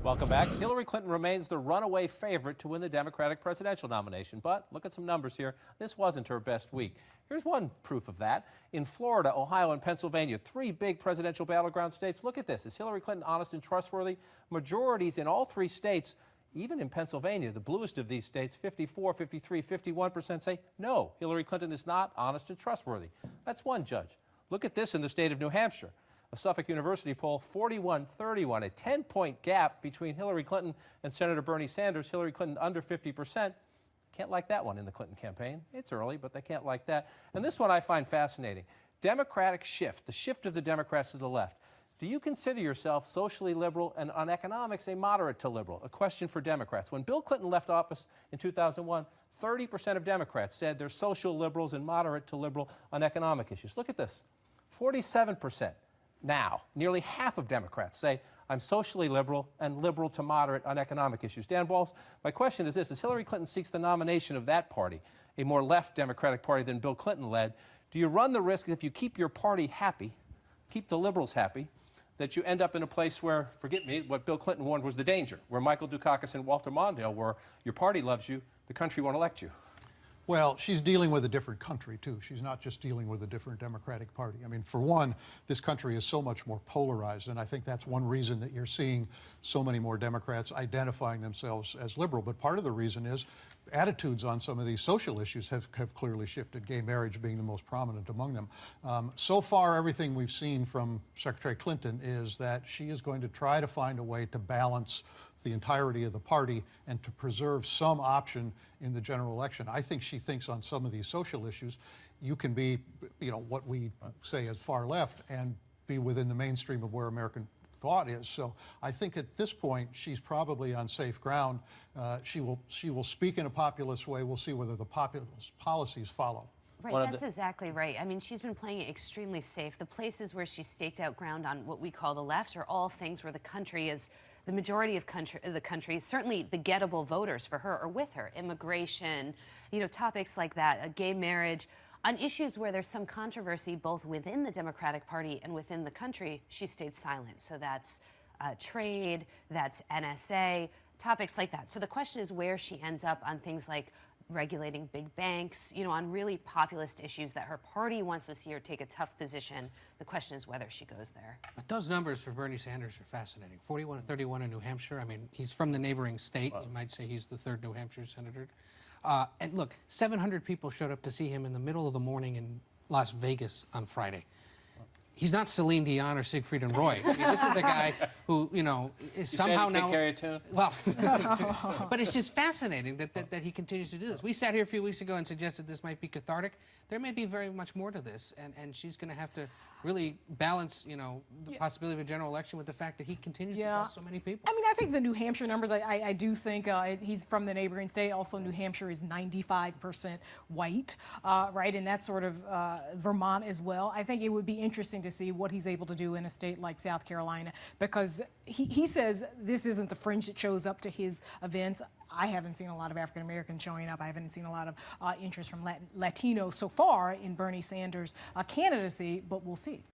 Welcome back. Hillary Clinton remains the runaway favorite to win the Democratic presidential nomination. But look at some numbers here. This wasn't her best week. Here's one proof of that. In Florida, Ohio, and Pennsylvania, three big presidential battleground states. Look at this. Is Hillary Clinton honest and trustworthy? Majorities in all three states, even in Pennsylvania, the bluest of these states, 54, 53, 51% say, no, Hillary Clinton is not honest and trustworthy. That's one judge. Look at this in the state of New Hampshire. A Suffolk University poll, 41-31, a 10-point gap between Hillary Clinton and Senator Bernie Sanders. Hillary Clinton under 50%. Can't like that one in the Clinton campaign. It's early, but they can't like that. And this one I find fascinating. Democratic shift, the shift of the Democrats to the left. Do you consider yourself socially liberal and on economics a moderate to liberal? A question for Democrats. When Bill Clinton left office in 2001, 30% of Democrats said they're social liberals and moderate to liberal on economic issues. Look at this, 47%. Now, nearly half of Democrats say, I'm socially liberal and liberal to moderate on economic issues. Dan Balls, my question is this. As Hillary Clinton seeks the nomination of that party, a more left Democratic party than Bill Clinton led, do you run the risk, if you keep your party happy, keep the liberals happy, that you end up in a place where, forget me, what Bill Clinton warned was the danger, where Michael Dukakis and Walter Mondale were, your party loves you, the country won't elect you? Well, she's dealing with a different country, too. She's not just dealing with a different Democratic Party. I mean, for one, this country is so much more polarized, and I think that's one reason that you're seeing so many more Democrats identifying themselves as liberal. But part of the reason is attitudes on some of these social issues have clearly shifted, gay marriage being the most prominent among them. So far, everything we've seen from Secretary Clinton is that she is going to try to find a way to balance the entirety of the party and to preserve some option in the general election. I think she thinks on some of these social issues, you can be, what we say as far left and be within the mainstream of where American thought is. So I think at this point, she's probably on safe ground. She will speak in a populist way. We'll see whether the populist policies follow. Right, that's exactly right. I mean, she's been playing it extremely safe. The places where she's staked out ground on what we call the left are all things where the country is, the majority of the country, certainly the gettable voters for her are with her. Immigration, topics like that, gay marriage. On issues where there's some controversy both within the Democratic Party and within the country, she stayed silent. So that's trade, that's NSA, topics like that. So the question is where she ends up on things like regulating big banks, on really populist issues that her party wants to see her take a tough position. The question is whether she goes there. But those numbers for Bernie Sanders are fascinating. 41-31 in New Hampshire. I mean, he's from the neighboring state. You might say he's the third New Hampshire senator. And look, 700 people showed up to see him in the middle of the morning in Las Vegas on Friday. He's not Celine Dion or Siegfried and Roy. I mean, this is a guy who, is somehow now... carry a tune? Well, but it's just fascinating that he continues to do this. We sat here a few weeks ago and suggested this might be cathartic. There may be very much more to this, and she's going to have to really balance, the possibility of a general election with the fact that he continues to trust so many people. I mean, I think the New Hampshire numbers, I do think he's from the neighboring state. Also, New Hampshire is 95% white, right? And that's sort of Vermont as well. I think it would be interesting to see what he's able to do in a state like South Carolina, because he says this isn't the fringe that shows up to his events. I haven't seen a lot of African Americans showing up. I haven't seen a lot of interest from Latinos so far in Bernie Sanders' candidacy, but we'll see.